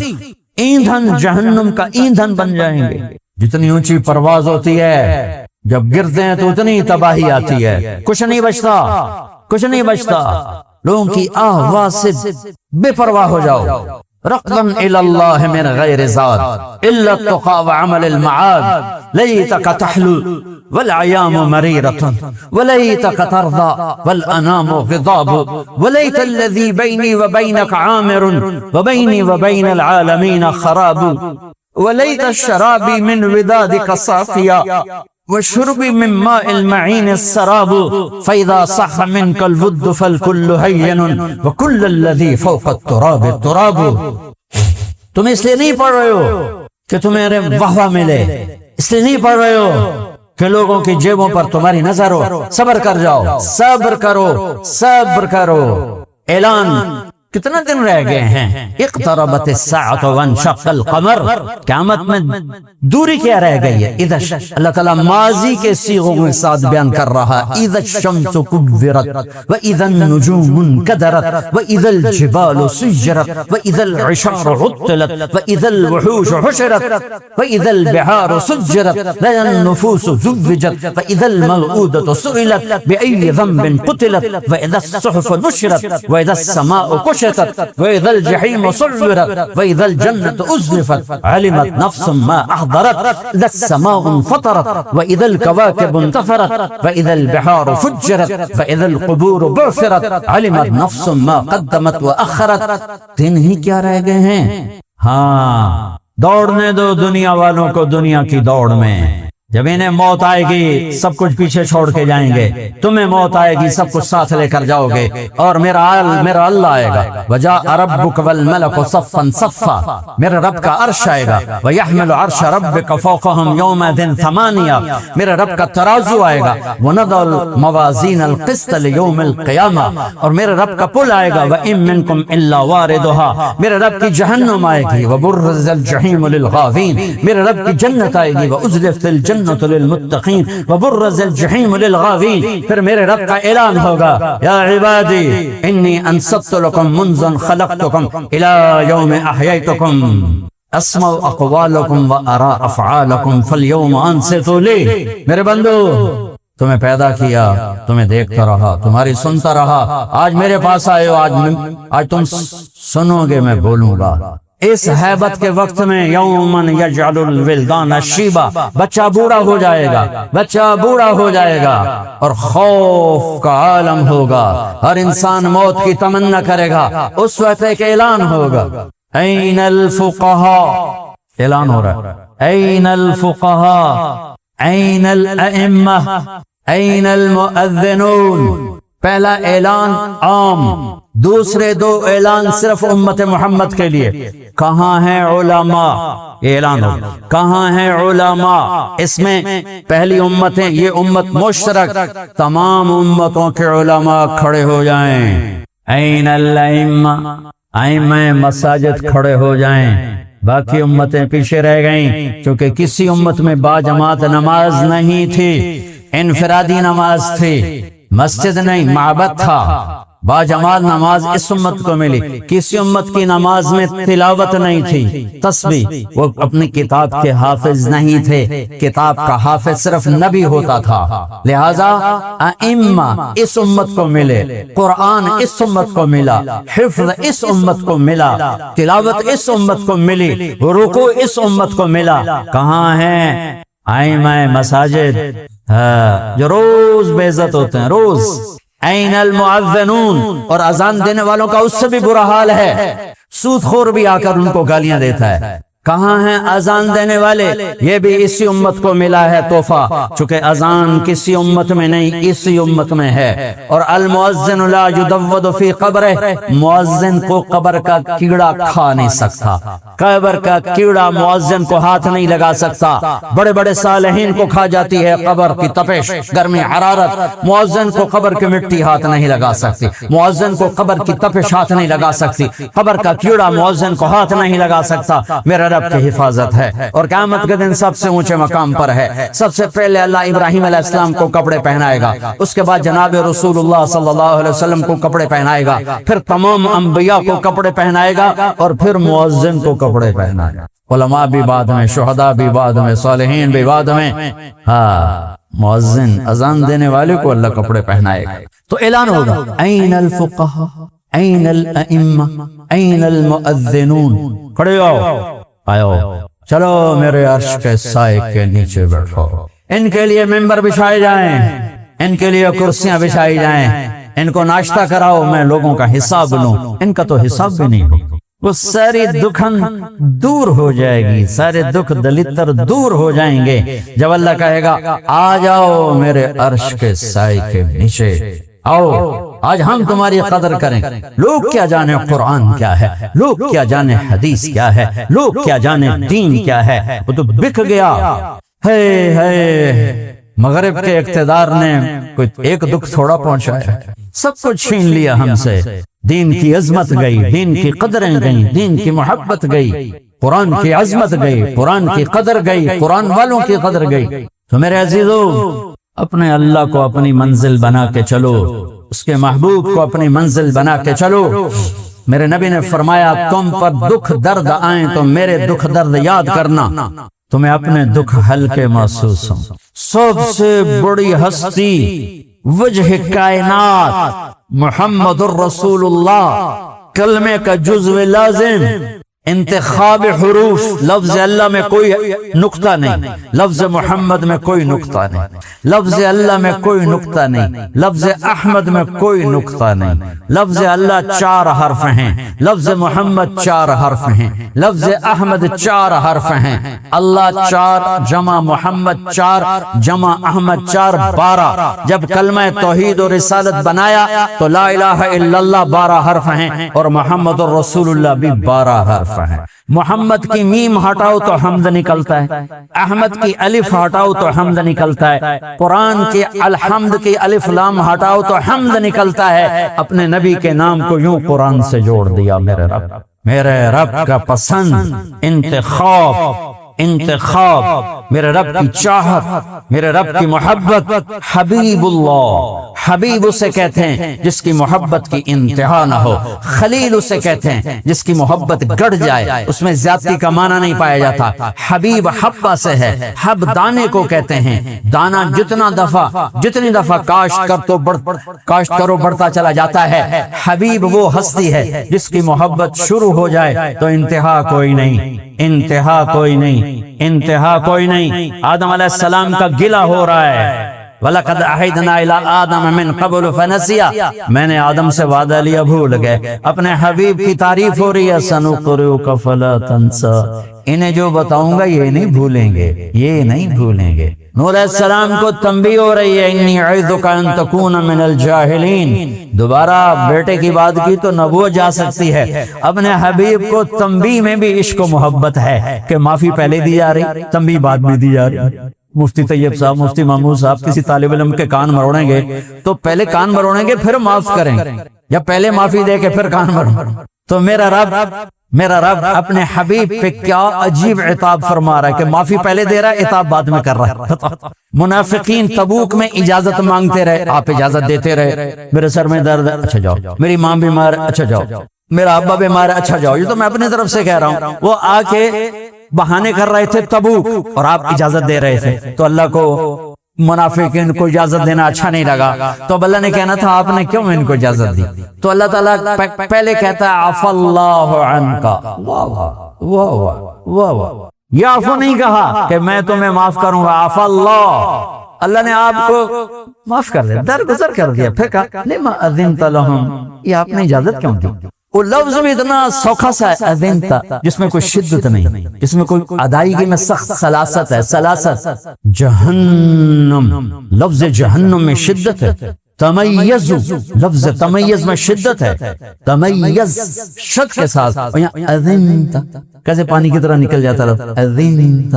Speaker 1: ایندھن جہنم کا ایندھن بن جائیں گے. جتنی اونچی پرواز ہوتی ہے جب گرتے ہیں تو اتنی تباہی آتی ہے، کچھ نہیں بچتا، کچھ نہیں بچتا. لوگوں کی آواز سے بے پرواہ ہو جاؤ. رقبا الى الله من غير زاد الا التقى وعمل المعاد ليتك تحلو والعيام مريرة وليتك ترضى والأنام غضاب وليت الذي بيني وبينك عامر وبيني وبين العالمين خراب وليت الشراب من ودادك صافيا وشرب من ماء المعين السراب فإذا صح منك الود فالكل هين وكل الذي فوق التراب التراب. تم اس لیے نہیں پڑھ رہے ہو کہ تمہیں واہ واہ ملے، اس لیے نہیں پڑھ رہے ہو کہ لوگوں کی جیبوں پر تمہاری نظر ہو. صبر کر جاؤ، صبر کرو، صبر کرو. اعلان کتنے دن رہ گئے ہیں؟ اقتربت الساعۃ وانشق القمر، قیامت میں دوری کیا رہ گئی ہے؟ اذا اللہ تعالیٰ ماضی کے صیغوں کے ساتھ بیان کر رہا ہے، اذا الشمس كورت واذا النجوم انكدرت واذا الجبال سيرت واذا العشار عطلت واذا الوحوش حشرت واذا البحار سجرت واذا النفوس زوجت واذا الموءودة سئلت بأي ذنب قتلت واذا الصحف نشرت واذا السماء كشطت وإذا الجحيم صعرت وإذا الجنة أزلفت علمت نفس ما أحضرت إذا السماء انفطرت وإذا الكواكب انتثرت وإذا البحار فجرت وإذا القبور بعثرت علمت نفس ما قدمت وأخرت. دن ہی کیا رہ گئے ہیں؟ ہاں، دوڑنے دو دنیا والوں کو دنیا کی دوڑ میں. جب انہیں موت آئے گی سب کچھ پیچھے چھوڑ کے جائیں گے، تمہیں موت آئے گی سب کچھ ساتھ لے کر جاؤ گے، اور میرا اللہ آئے گا. وجاء ربک والملک صفا صفا، میرے رب کا عرش آئے گا. ویحمل عرش ربک فوقہم یومئذ ثمانیہ، میرے رب کا ترازو آئے گا. ونضع الموازین القسط لیوم القیامہ، اور میرے رب کا پل آئے گا. وإن منکم الا واردھا، میرے رب کی جہنم آئے گی. وبرز الجحیم للغاوین، میرے رب کی جنت آئے گی. وازلفت الجنت للمتقین وبرز الجحیم للغاوین، پھر میرے رب کا اعلان ہوگا، یا عبادی انی انصت لکم منذ خلقتکم الى یوم احییتکم اسمع اقوالکم وارا افعالکم فالیوم انصتوا لی. میرے بندو، تمہیں پیدا کیا، تمہیں دیکھتا رہا، تمہاری سنتا رہا، آج میرے پاس آئے ہو، آج تم سنو گے، میں بولوں گا. اس حیبت کے وقت میں یومن یجعل الولدان شیبا، بچہ بوڑھا ہو جائے گا، بچہ بوڑھا ہو جائے گا، اور خوف کا عالم ہوگا. ہر انسان موت کی تمنا کرے گا. اس وقت ایک اعلان ہوگا، این الفقہاء، اعلان ہو رہا ہے، این الفقہاء، این الائمہ، این المؤذنون. پہلا اعلان عام، دوسرے دو اعلان صرف امت محمد کے لیے. کہاں ہیں علماء؟ اعلان ہو، کہاں ہیں علماء؟ اس میں پہلی امتیں، یہ امت مشترک، تمام امتوں کے علماء کھڑے ہو جائیں. این الائمہ، ائمہ مساجد کھڑے ہو جائیں. باقی امتیں پیچھے رہ گئیں، کیونکہ کسی امت میں باجماعت نماز نہیں تھی، انفرادی نماز تھی، مسجد نہیں، معبد تھا. باجماعت نماز اس امت کو ملی. کسی امت کی نماز میں تلاوت نہیں تھی، تسبیح. وہ اپنی کتاب کے حافظ نہیں تھے، کتاب کا حافظ صرف نبی ہوتا تھا. لہذا ائمہ اس امت کو ملے، قرآن اس امت کو ملا، حفظ اس امت کو ملا، تلاوت اس امت کو ملی، رکوع اس امت کو ملا. کہاں ہیں ائمہ مساجد جو روز بے عزت ہوتے ہیں، روز. این المؤذنون، اور اذان دینے والوں کا اس سے بھی برا حال ہے، سود خور بھی آ کر ان کو گالیاں دیتا ہے. کہاں ہیں اذان دینے والے؟ یہ بھی اسی امت کو ملا ہے تحفہ، چونکہ اذان کسی امت میں نہیں، اسی امت میں ہے. اور المؤذن لا یدود فی قبرہ، مؤذن کو قبر کا کیڑا کھا نہیں سکتا، قبر کا کیڑا مؤذن کو ہاتھ نہیں لگا سکتا. بڑے بڑے صالحین کو کھا جاتی ہے قبر کی تپش، گرمی، حرارت، مؤذن کو قبر کی مٹی ہاتھ نہیں لگا سکتی، مؤذن کو قبر کی تپش ہاتھ نہیں لگا سکتی، قبر کا کیڑا مؤذن کو ہاتھ نہیں لگا سکتا. میرا رب کی حفاظت ہے، اور قیامت کے دن سب سے اونچے مقام پر ہے. سب سے پہلے اللہ ابراہیم علیہ السلام کو کپڑے پہنائے گا، اس کے بعد جناب رسول اللہ صلی اللہ علیہ وسلم کو کپڑے پہنائے گا، پھر تمام انبیاء کو کپڑے پہنائے گا، اور پھر مؤذن کو کپڑے پہنائے گا. علماء بھی بعد میں، شہداء بھی بعد میں، صالحین بھی بعد میں. ہاں، مؤذن اذان دینے والے کو اللہ کپڑے پہنائے گا. تو اعلان ہوگا، این الفقہاء، این الائمہ، این المؤذنون. کھڑے ہو، آؤ، چلو میرے عرش کے سائے کے نیچے بیٹھو. ان کے لیے ممبر بچھائے جائیں، ان کے لیے کرسیاں بچھائی جائیں، ان کو ناشتہ کراؤ، میں لوگوں کا حساب لوں. ان کا تو حساب بھی نہیں ہوگا. وہ ساری دکھن دور ہو جائے گی، سارے دکھ دلتر دور ہو جائیں گے جب اللہ کہے گا، آ جاؤ میرے عرش کے سائے کے نیچے آؤ، آج ہم تمہاری قدر کریں. لوگ کیا جانے قرآن کیا ہے، لوگ کیا جانے حدیث کیا ہے، لوگ کیا جانے دین کیا ہے. وہ تو بک گیا ہے. مغرب کے اقتدار نے کوئی ایک دکھ تھوڑا پہنچایا، سب کچھ چھین لیا ہم سے. دین کی عظمت گئی، دین کی قدریں گئیں، دین کی محبت گئی، قرآن کی عظمت گئی، قرآن کی قدر گئی، قرآن والوں کی قدر گئی۔ تو میرے عزیزو، اپنے اللہ کو اپنی منزل بنا کے چلو، اس کے محبوب کو اپنی منزل بنا کے چلو۔ میرے نبی نے فرمایا تم پر دکھ درد آئیں تو میرے دکھ درد یاد کرنا، تمہیں اپنے دکھ ہلکے محسوس ہوں۔ سب سے بڑی ہستی وجہ کائنات محمد الرسول اللہ، کلمے کا جزو لازم، انتخاب حروف، لفظ اللہ میں کوئی نقطہ نہیں، لفظ محمد میں کوئی نقطہ نہیں، لفظ اللہ میں کوئی نقطہ نہیں، لفظ احمد میں کوئی نقطہ نہیں، لفظ اللہ 4 حرف ہیں، لفظ محمد 4 حرف ہیں، لفظ احمد 4 حرف ہیں، اللہ 4 جمع محمد 4 جمع احمد 4 12۔ جب کلمہ توحید و رسالت بنایا تو لا الہ الا اللہ 12 حرف ہیں اور محمد الرسول اللہ بھی 12 حرف ہیں۔ محمد کی میم ہٹاؤ تو حمد نکلتا ہے، احمد کی الف ہٹاؤ تو حمد نکلتا ہے، قرآن کی الحمد کی الف لام ہٹاؤ تو حمد نکلتا ہے۔ اپنے نبی کے نام کو یوں قرآن سے جوڑ دیا میرے رب، میرے رب کا پسند، انتخاب، میرے رب کی چاہت، میرے رب کی محبت۔ حبیب اللہ، حبیب اسے کہتے ہیں جس کی محبت کی انتہا نہ ہو، خلیل اسے کہتے ہیں جس کی محبت گڑ جائے، اس میں زیادتی کا معنی نہیں پایا جاتا۔ حبیب حبہ سے ہے، حب دانے کو کہتے ہیں، دانا جتنی دفعہ کاشت کرو بڑھتا چلا جاتا ہے۔ حبیب وہ ہستی ہے جس کی محبت شروع ہو جائے تو انتہا کوئی نہیں، انتہا کوئی نہیں، انتہا کوئی نہیں۔ آدم علیہ السلام کا گلہ ہو رہا ہے، وَلَقَدْ عَهِدْنَا إِلَىٰ آدَمَ مِن قَبْلُ فَنَسِيَ، میں نے آدم سے وعدہ لیا بھول گئے۔ اپنے حبیب کی تعریف ہو رہی ہے، سَنُقْرِئُكَ فَلَا تَنسَىٰ، انہیں جو بتاؤں گا یہ نہیں بھولیں گے، یہ نہیں بھولیں گے۔ نوح علیہ السلام کو تنبیہ ہو رہی ہے، اِنِّي أَعِظُكَ أَن تَكُونَ مِنَ الْجَاهِلِينَ، دوبارہ بیٹے کی بات کی تو نبوت جا سکتی ہے۔ اپنے حبیب کو تنبیہ میں بھی عشق و محبت ہے کہ معافی پہلے دی جا رہی، تنبیہ بعد میں دی جا رہی۔ مفتی طیب صاحب، مفتی محمود صاحب کسی طالب علم کے کان مروڑیں گے تو پہلے کان مروڑیں گے پھر معاف کریں گے، یا پہلے معافی دے کے پھر کان مروڑیں؟ تو میرا رب اپنے حبیب پہ کیا عجیب عتاب فرما رہا ہے کہ معافی پہلے دے رہا ہے، عتاب بعد میں کر رہا ہے۔ منافقین تبوک میں اجازت مانگتے رہے، آپ اجازت دیتے رہے، میرے سر میں درد ہے، اچھا جاؤ، میری ماں بیمار ہے، اچھا جاؤ، میرا ابا بیمار ہے، اچھا جاؤ۔ یہ تو میں اپنی طرف سے کہہ رہا ہوں، وہ آ کے بہانے کر رہے تھے تبوک اور آپ اجازت دے رہے تھے، تو اللہ کو منافقین کو اجازت دینا اچھا نہیں لگا، تو اب اللہ نے کہنا تھا آپ نے کیوں ان کو اجازت دی؟ تو اللہ تعالیٰ پہلے کہتا ہے عفا اللہ عنکا، یہ عفو نہیں کہا کہ میں تمہیں معاف کروں گا، عفا اللہ نے آپ کو معاف کر دیا، درگزر کر دیا۔ پھر کہا لما اذنت لہم، یہ آپ نے اجازت کیوں دی؟ وہ لفظ بھی اتنا سوکھا سا ہے، اذنت، جس میں کوئی شدت نہیں، جس میں کوئی ادائیگی میں سخت سلاست ہے، سلاست۔ جہنم، لفظ جہنم میں شدت ہے۔ تمیز، لفظ تمیز میں شدت ہے، تمیز شد کے ساتھ، اور یہاں اذنت کیسے پانی کی طرح نکل جاتا رہا، اذنت،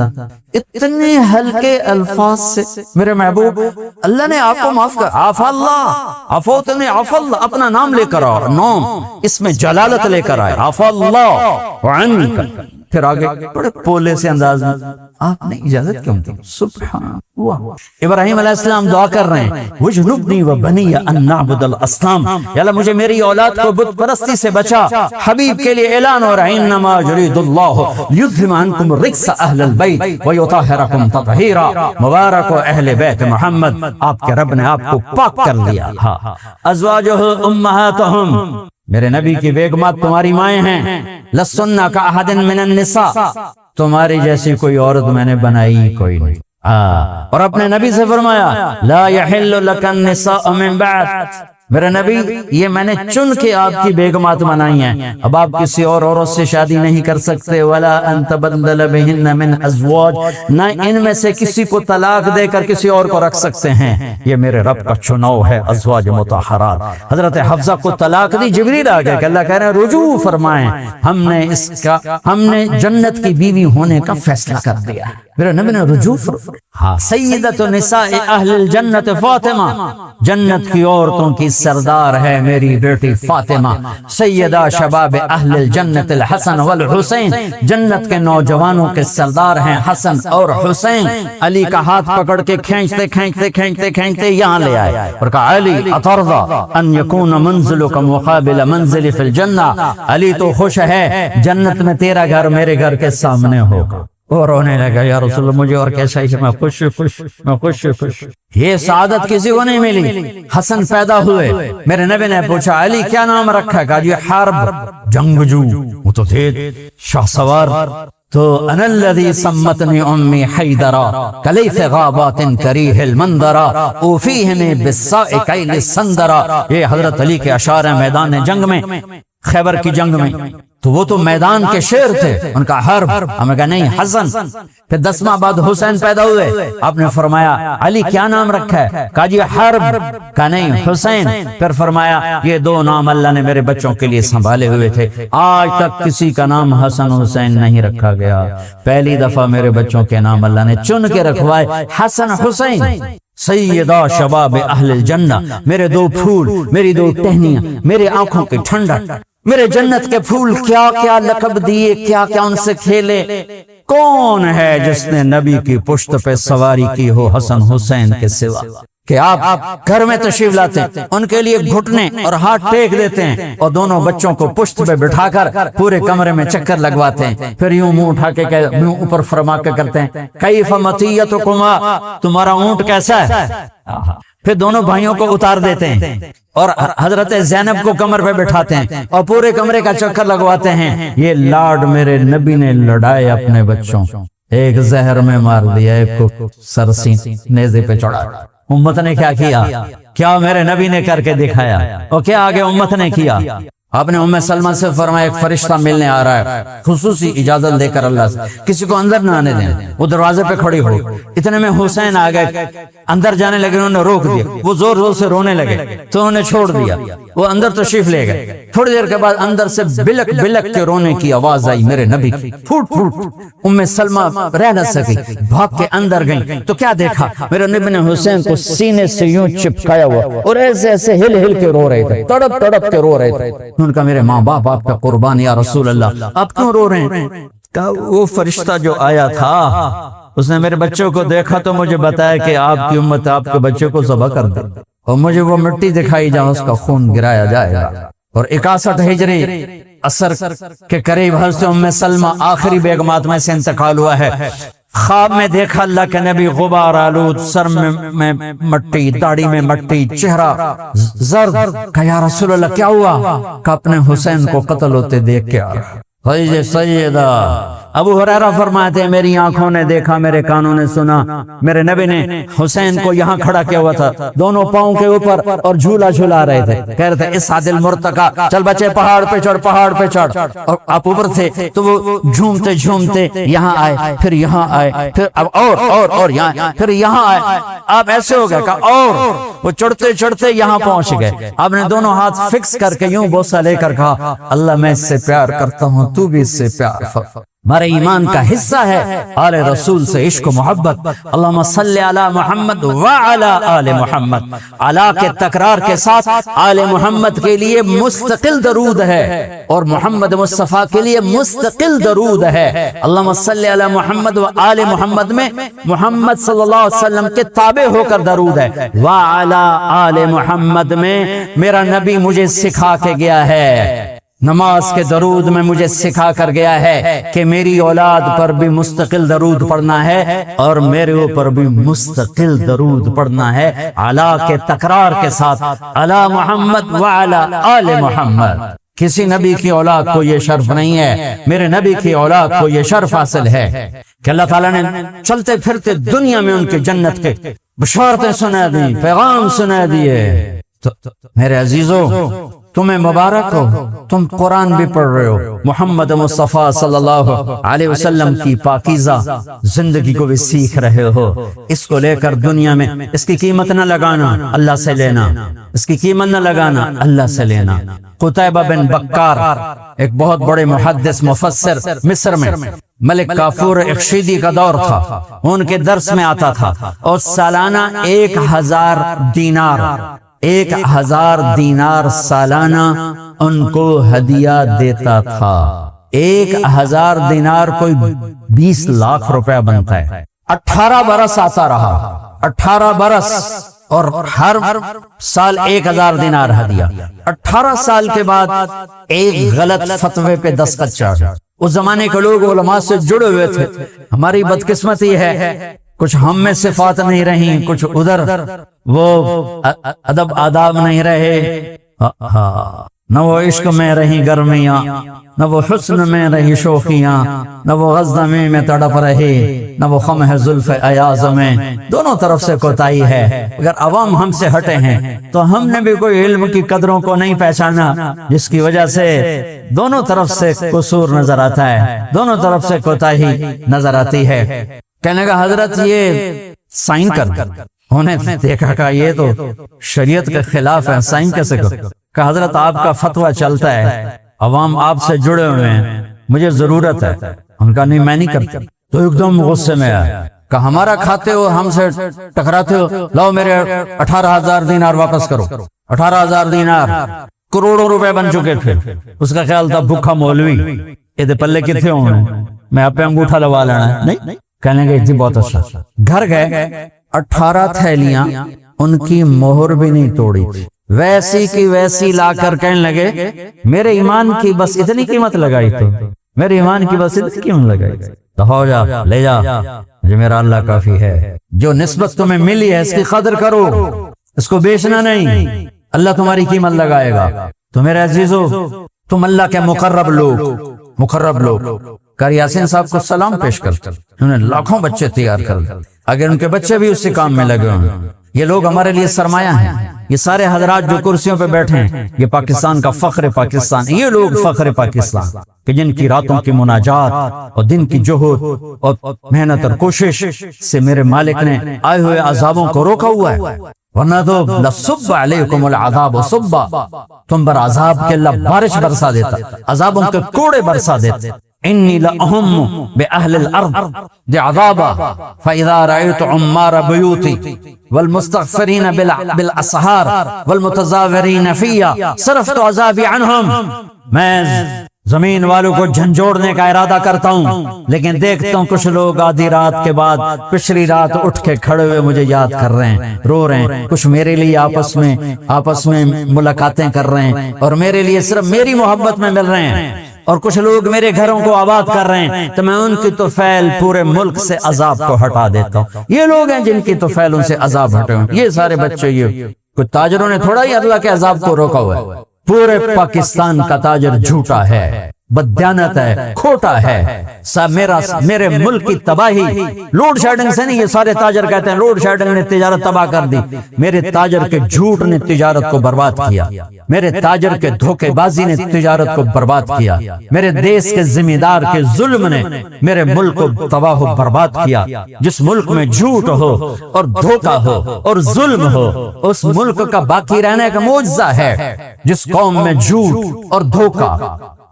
Speaker 1: اتنے ہلکے الفاظ سے میرے محبوب اللہ نے آپ کو معاف کر، عفا اللہ، عفوت نے عفا اللہ، اپنا نام لے کر آؤ، نام اس میں جلالت لے کر آئے، عفا اللہ عنک۔ پھر آگے بڑے پولے سے انداز میں آپ نے اجازت کیوں دی؟ سبحان اللہ۔ ابراہیم علیہ السلام دعا کر رہے ہیں، وجنبنی وبنی ان نعبد الاصنام، یا اللہ مجھے میری اولاد کو بت پرستی سے بچا۔ حبیب کے لیے اعلان ہو رہا ہے، انما یرید اللہ لیذھب عنکم الرجس اہل البیت ویطہرکم تطہیرا، مبارک ہو اہل بیت محمد، آپ کے رب نے آپ کو پاک کر لیا۔ ازواجہ امہاتہم، میرے نبی کی بیگمات تمہاری مائیں ہیں، لسن کاحد من النساء، تمہاری جیسی کوئی عورت میں نے بنائی کوئی نہیں۔ اور اپنے نبی سے فرمایا لا یحل لک النساء من بعد، میرے نبی یہ میں نے چن کے آپ کی بیگمات بنائی ہیں، اب آپ کسی اور عورت سے شادی نہیں کر سکتے۔ ولا ان تبدل بہن من ازواج، نہ ان میں سے کسی کو طلاق دے کر کسی اور کو رکھ سکتے ہیں، یہ میرے رب کا چناؤ ہے۔ ازواج مطہرات، حضرت حفصہ کو طلاق دی، جبریل آ گئے کہ اللہ کہہ رہے ہیں رجوع فرمائیں، ہم نے جنت کی بیوی ہونے کا فیصلہ کر دیا۔ میرے نبی نے رجوع ہاں سیدۃ نساء اہل الجنت فاطمہ، جنت کی عورتوں کی سردار ہے میری بیٹی فاطمہ، سیدہ شباب اہل الجنت الحسن والحسین، جنت کے نوجوانوں کے سردار ہیں حسن اور حسین۔ علی کا ہاتھ پکڑ کے کھینچتے کھینچتے کھینچتے کھینچتے یہاں لے آئے اور کہا علی اترضى ان یکون منزلک مقابل منزل فی الجنہ، علی تو خوش ہے جنت میں تیرا گھر میرے گھر کے سامنے ہوگا۔ اور رونے لگا یا رسول اللہ مجھے اور کیسا ہی میں خوش خوش میں خوش خوش۔ یہ سعادت کسی کو نہیں ملی۔ حسن پیدا ہوئے، میرے نبی نے پوچھا علی کیا نام رکھا ہے؟ کہا جی حرب، جنگجو، وہ تو تھے شاہ سوار۔ تو انا الذی سمتنی امی حیدرا کلیف غابات کریہ المنظرا اوفیہم بالسائقین السندرا، یہ حضرت علی کے اشعار ہیں میدان جنگ میں، خیبر کی جنگ میں۔ تو وہ تو میدان کے شیر تھے، ان کا حرب، ہمیں کہا نہیں حسن۔ پھر 10 بعد حسین پیدا ہوئے، آپ نے فرمایا علی کیا نام رکھا ہے؟ کہا جی حرب، کہا نہیں حسین۔ پھر فرمایا یہ 2 نام اللہ نے میرے بچوں کے لیے سنبھالے ہوئے تھے، آج تک کسی کا نام حسن حسین نہیں رکھا گیا، پہلی دفعہ میرے بچوں کے نام اللہ نے چن کے رکھوائے حسن حسین۔ سیدہ شباب اہل الجنہ، میرے 2 پھول، میری 2 ٹہنیاں، میرے آنکھوں کی ٹھنڈک، میرے جنت کے پھول کیا کیا لقب دیے، کیا کیا ان سے کھیلے۔ کون ہے جس نے نبی کی پشت پہ سواری کی ہو حسن حسین کے سوا؟ کہ آپ گھر میں تشریف لاتے ہیں، ان کے لیے گھٹنے اور ہاتھ ٹیک دیتے ہیں اور دونوں بچوں کو پشت پہ بٹھا کر پورے کمرے میں چکر لگواتے ہیں، پھر یوں منہ اٹھا کے منہ اوپر فرما کے کرتے ہیں کیف مطیتکما، تمہارا اونٹ کیسا ہے؟ پھر دونوں بھائیوں کو اتار دیتے ہیں اور حضرت زینب کو کمر پہ بٹھاتے ہیں اور پورے کمرے کا چکر لگواتے ہیں۔ یہ لاڈ میرے نبی نے لڑائے اپنے بچوں، ایک زہر میں مار دیا، ایک کو سرسی نیزے پہ چڑھا۔ امت نے کیا کیا؟ کیا میرے نبی نے کر کے دکھایا، اور کیا آگے امت نے کیا؟ آپ نے ام سلمہ سے فرمایا ایک فرشتہ ملنے آ رہا ہے، خصوصی اجازت دے کر اللہ سے، کسی کو اندر نہ آنے دیں، وہ دروازے پہ کھڑی ہو۔ اتنے میں حسین آ گئے، اندر جانے لگے، انہوں نے روک دیا، وہ زور زور سے رونے لگے تو انہوں نے چھوڑ دیا، وہ اندر تشریف لے گئے۔ تھوڑی دیر کے بعد اندر سے بلک بلک کے رونے کی آواز آئی میرے نبی کی، پھوٹ پھوٹ۔ ام سلمہ رہ نہ سکی، بھاگ کے اندر گئی تو کیا دیکھا؟ میرے نبی نے حسین کو سینے سے یوں چپکایا ہوا اور ایسے ایسے ہل ہل کے رو رہے تھے، تڑپ تڑپ کے رو رہے تھے۔ ان کا میرے ماں باپ آپ کا قربان یا رسول اللہ، آپ کیوں رو رہے ہیں؟ کہا وہ فرشتہ جو آیا تھا اس نے میرے بچوں کو دیکھا تو مجھے بتایا کہ آپ کی امت آپ کے بچے کو ذبح کر دے، اور مجھے وہ مٹی دکھائی جہاں اس کا خون گرایا جائے گا۔ اور 61 ہجری عصر کے قریب حضرت ام سلمہ آخری بیگمات میں سے انتقال ہوا ہے۔ خواب میں دیکھا اللہ کے نبی غبار آلود، سر میں مٹی، داڑھی میں مٹی، چہرہ زرد۔ کہا یا رسول اللہ کیا ہوا؟ کہ اپنے حسین کو قتل ہوتے دیکھ کے آ رہا۔ سیدہ ابو ہریرہ فرماتے ہیں میری آنکھوں نے دیکھا، میرے کانوں نے سنا، میرے نبی نے حسین کو یہاں کھڑا کیا ہوا تھا دونوں پاؤں کے اوپر اور جھولا جھولا رہے تھے، کہہ رہے تھے اس عادل مرتقا، چل بچے پہاڑ پہ چڑھ، پہاڑ پہ چڑھ۔ اور آپ اوپر تھے تو وہ جھومتے جھومتے یہاں آئے، پھر یہاں آئے، پھر اب اور یہاں، پھر یہاں آئے۔ آپ ایسے ہو گئے کہ اور وہ چڑھتے چڑھتے یہاں پہنچ گئے۔ آپ نے دونوں ہاتھ فکس کر کے یوں بوسہ لے کر کہا اللہ میں اس سے پیار کرتا ہوں، تو بھی اس سے پیار فرما۔ ہمارے ایمان کا حصہ ہے آل رسول سے عشق و محبت۔ اللہم صلی علی محمد وعلی آل محمد، علی کے تکرار کے ساتھ آل محمد کے لیے مستقل درود ہے اور محمد مصطفیٰ کے لیے مستقل درود ہے۔ اللہم صلی علی محمد و آل محمد میں محمد صلی اللہ علیہ وسلم کے تابع ہو کر درود ہے، وعلی آل محمد میں میرا نبی مجھے سکھا کے گیا ہے، نماز کے درود میں مجھے سکھا کر گیا ہے کہ میری اولاد پر بھی مستقل درود پڑھنا ہے اور میرے اوپر بھی مستقل درود پڑھنا ہے، علی کے تکرار کے ساتھ، علی محمد وعلی آل محمد۔ کسی نبی کی اولاد کو یہ شرف نہیں ہے، میرے نبی کی اولاد کو یہ شرف حاصل ہے کہ اللہ تعالیٰ نے چلتے پھرتے دنیا میں ان کی جنت کے بشارتیں سنا دی، پیغام سنا دیے۔ تو میرے عزیزوں تمہیں مبارک ہو، تم قرآن بھی پڑھ رہے ہو، محمد مصطفیٰ صلی اللہ علیہ وسلم کی پاکیزہ زندگی کو بھی سیکھ رہے ہو۔ اس کو لے کر دنیا میں اس کی قیمت نہ لگانا، اللہ سے لینا، اس کی قیمت نہ لگانا، اللہ سے لینا۔ قتیبہ بن بکار ایک بہت بڑے محدث مفسر، مصر میں ملک کافور اخشیدی کا دور تھا، ان کے درس میں آتا تھا، اور سالانہ 1000 دینار 1000 دینار سالانہ ان کو ہدیہ دیتا تھا۔ 1000 دینار کوئی 20 لاکھ روپے بنتا ہے۔ 18 برس آتا رہا، 18 برس، اور ہر سال 1000 دینار ہدیہ۔ 18 سال کے بعد ایک غلط فتوے پہ دستخط چاہا۔ اس زمانے کے لوگ علماء سے جڑے ہوئے تھے۔ ہماری بدقسمتی ہے کچھ ہم میں صفات نہیں رہی، کچھ ادھر وہ ادب آداب نہیں رہے، نہ وہ عشق میں رہی گرمیاں، نہ وہ حسن میں رہی شوخیاں، نہ وہ غزنمی میں تڑپ رہی، نہ وہ خم ہے زلف ایاز میں۔ دونوں طرف سے کوتاہی ہے۔ اگر عوام ہم سے ہٹے ہیں تو ہم نے بھی کوئی علم کی قدروں کو نہیں پہچانا، جس کی وجہ سے دونوں طرف سے قصور نظر آتا ہے، دونوں طرف سے کوتاہی نظر آتی ہے۔ کہنے کا حضرت یہ سائن کر دیں، انہیں دیکھا کہ یہ تو شریعت کے خلاف ہے، سائن کیسے کرو؟ کہ حضرت آپ کا فتویٰ چلتا ہے، عوام آپ سے جڑے ہوئے ہیں، مجھے ضرورت ہے۔ ان کا نہیں، میں نہیں کرتا۔ تو ایک دم غصے میں آیا کہ ہمارا کھاتے ہو، ہم سے ٹکراتے ہو، لاؤ میرے 18000 دینار واپس کرو۔ 18000 دینار کروڑوں روپے بن چکے تھے۔ اس کا خیال تھا بھوکا مولوی یہ پلے کتنے ہونے، میں آپ پہ انگوٹھا لگوا لینا ہے۔ نہیں، کہنے گے جی بہت اچھا۔ گھر گئے، 18 تھیلیاں، ان کی مہر بھی نہیں توڑی تھی، ویسی کی ویسی لا کر کہنے لگے میرے ایمان کی بس اتنی قیمت لگائی تو، میرے ایمان کی بس اتنی قیمت لگائی تو ہو جا، لے جا، جو میرا اللہ کافی ہے۔ جو نسبت تمہیں ملی ہے اس کی قدر کرو، اس کو بیچنا نہیں، اللہ تمہاری قیمت لگائے گا۔ تو میرے عزیزو، تم اللہ کے مقرب لوگ کر یاسین صاحب کو سلام پیش کرتے، انہوں نے لاکھوں بچے تیار کر دے، اگر ان کے بچے بھی اسی کام میں لگے ہوں۔ یہ لوگ ہمارے لیے سرمایہ ہیں، یہ سارے حضرات جو کرسیوں پہ بیٹھے ہیں، یہ پاکستان کا فخر پاکستان، یہ لوگ فخر پاکستان کہ جن کی راتوں کی مناجات اور دن کی جہد اور محنت اور کوشش سے میرے مالک نے آئے ہوئے عذابوں کو روکا ہوا ہے، ورنہ تو لصب علیکم العذاب صبا، تم پر عذاب کے اللہ بارش برسا دیتا، عذابوں کے کوڑے برسا دیتے۔ انی لأہم بأہل الارض عذابا فإذا رأیت عمار بیوتی والمستغفرین بالاسحار والمتظاہرین فیہا صرفت عذابی عنہم۔ میں زمین والوں کو جھنجھوڑنے کا ارادہ کرتا ہوں، لیکن دیکھتا ہوں کچھ لوگ آدھی رات کے بعد پچھلی رات اٹھ کے کھڑے ہوئے مجھے یاد کر رہے ہیں، رو رہے ہیں، کچھ میرے لیے آپس میں ملاقاتیں کر رہے ہیں، اور میرے لیے صرف میری محبت میں مل رہے ہیں، اور کچھ لوگ میرے گھروں کو آباد کر رہے ہیں، تو میں ان کی طفیل پورے ملک سے عذاب کو ہٹا دیتا ہوں۔ یہ لوگ ہیں جن کی طفیلوں سے عذاب ہٹے ہیں، یہ سارے بچے، یہ کچھ تاجروں نے تھوڑا ہی اللہ کے عذاب کو روکا ہوا ہے۔ پورے پاکستان کا تاجر جھوٹا ہے، بددیانت ہے، کھوٹا ہے۔ میرے ملک کی تباہی لوڈ شیڈنگ سے نہیں، یہ سارے تاجر کہتے ہیں لوڈ شیڈنگ نے تجارت تباہ کر دی، میرے تاجر کے جھوٹ نے تجارت کو برباد کیا، میرے تاجر کے دھوکے بازی نے تجارت کو برباد کیا، میرے دیش کے ذمہ دار کے ظلم نے میرے ملک کو تباہ و برباد کیا۔ جس ملک میں جھوٹ ہو اور دھوکہ ہو اور ظلم ہو، اس ملک کا باقی رہنے کا معجزہ ہے۔ جس قوم میں جھوٹ اور دھوکہ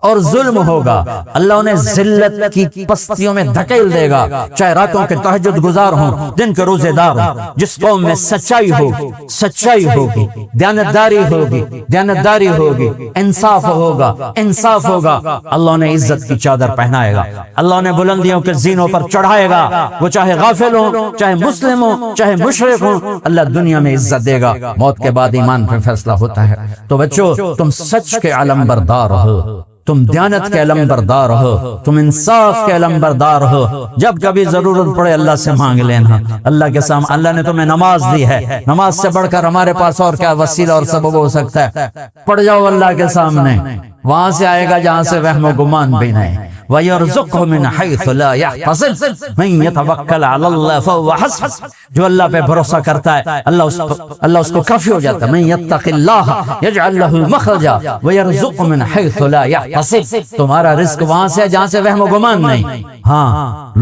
Speaker 1: اور ظلم ہوگا، اللہ انہیں ذلت کی پستیوں میں دھکیل دے گا، چاہے راتوں کے تہجد گزار ہوں، دن کے روزے دار ہوں۔ جس قوم میں سچائی ہوگی، دیانتداری ہوگی، انصاف ہوگا، اللہ انہیں عزت کی چادر پہنائے گا، اللہ انہیں بلندیوں کے زینوں پر چڑھائے گا۔ وہ چاہے غافل ہوں، چاہے مسلم ہوں، چاہے مشرک ہوں، اللہ دنیا میں عزت دے گا، موت کے بعد ایمان پہ فیصلہ ہوتا ہے۔ تو بچوں، تم سچ کے علم بردار ہو، تم دیانت کے علم بردار ہو، تم انصاف کے علم بردار ہو۔ جب کبھی ضرورت پڑے اللہ سے مانگ لینا، اللہ کے سامنے۔ اللہ نے تمہیں نماز دی ہے، نماز سے بڑھ کر ہمارے پاس اور کیا وسیلہ اور سبب ہو سکتا ہے؟ پڑھ جاؤ اللہ کے سامنے، وہاں سے آئے گا جہاں سے وہم و گمان بھی نہیں. وَيَرْزُقْهُ مِنْ حَيْثُ لَا يَحْتَسِبُ مَن يَتَوَكَّلْ عَلَى اللَّهِ فَهُوَ حَسْبُهُ. جو اللہ پہ بھروسہ کرتا ہے اللہ اس کو کافی ہو جاتا ہے. مَن يَتَّقِ اللَّهَ يَجْعَلْ لَهُ مَخْرَجًا وَيَرْزُقْهُ مِنْ حَيْثُ لَا يَحْتَسِبُ. تمہارا رزق وہاں سے جہاں سے وہم و گمان نہیں. ہاں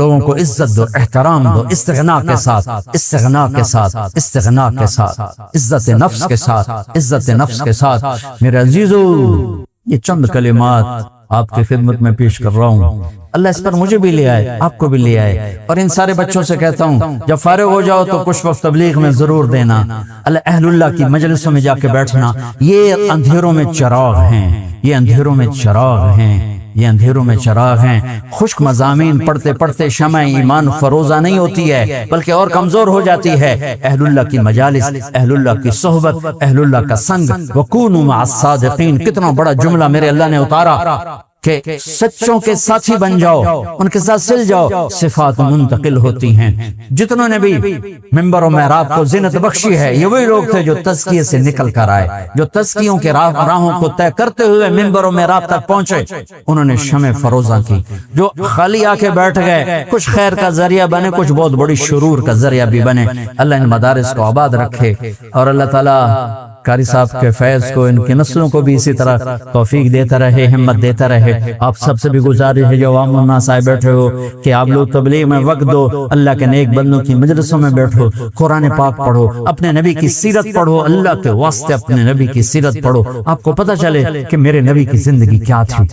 Speaker 1: لوگوں کو عزت دو، احترام دو، استغنا کے ساتھ، استغنا کے ساتھ، استغنا کے ساتھ، عزت نفس کے ساتھ، عزت نفس کے ساتھ. میرے عزیزو، یہ چند کلمات آپ کی خدمت میں پیش کر رہا ہوں. اللہ اس پر مجھے بھی لے آئے، آپ کو بھی لے آئے. اور ان سارے بچوں سے کہتا ہوں جب فارغ ہو جاؤ تو کچھ وقت تبلیغ میں ضرور دینا. اہل اللہ کی مجلسوں میں جا کے بیٹھنا. یہ اندھیروں میں چراغ ہیں، یہ اندھیروں میں چراغ ہیں، یہ اندھیروں میں چراغ ہیں. خشک مضامین پڑھتے پڑھتے شمع ایمان فروزہ نہیں ہوتی ہے بلکہ اور کمزور ہو جاتی ہے. اہل اللہ کی مجالس، اہل اللہ کی صحبت، اہل اللہ کا سنگ. وَكُونُوا مَعَ الصَّادِقِينَ. کتنا بڑا جملہ میرے اللہ نے اتارا کہ سچوں کے ساتھی بن جاؤ، ان کے ساتھ سل جاؤ. صفات منتقل ہوتی ہیں. جتنوں نے بھی منبر و محراب کو زینت بخشی ہے یہ وہی لوگ تھے جو تزکیے سے نکل کر آئے، جو تزکیوں کے راہوں کو طے کرتے ہوئے منبر و محراب تک پہنچے. انہوں نے شمع فروزہ کی. جو خالی آ کے بیٹھ گئے کچھ خیر کا ذریعہ بنے، کچھ بہت بڑی شرور کا ذریعہ بھی بنے. اللہ ان مدارس کو آباد رکھے اور اللہ تعالیٰ قاری صاحب کے فیض کو، ان کی نسلوں کو بھی اسی طرح توفیق دیتا رہے، ہمت دیتا رہے. آپ سب سے بھی گزارش ہے جو عوام الناس آئے بیٹھے ہو کہ آپ لوگ تبلیغ میں وقت دو، اللہ کے نیک بندوں کی مجلسوں میں بیٹھو، قرآن پاک پڑھو، اپنے نبی کی سیرت پڑھو، اللہ کے واسطے اپنے نبی کی سیرت پڑھو. آپ کو پتہ چلے کہ میرے نبی کی زندگی کیا تھی.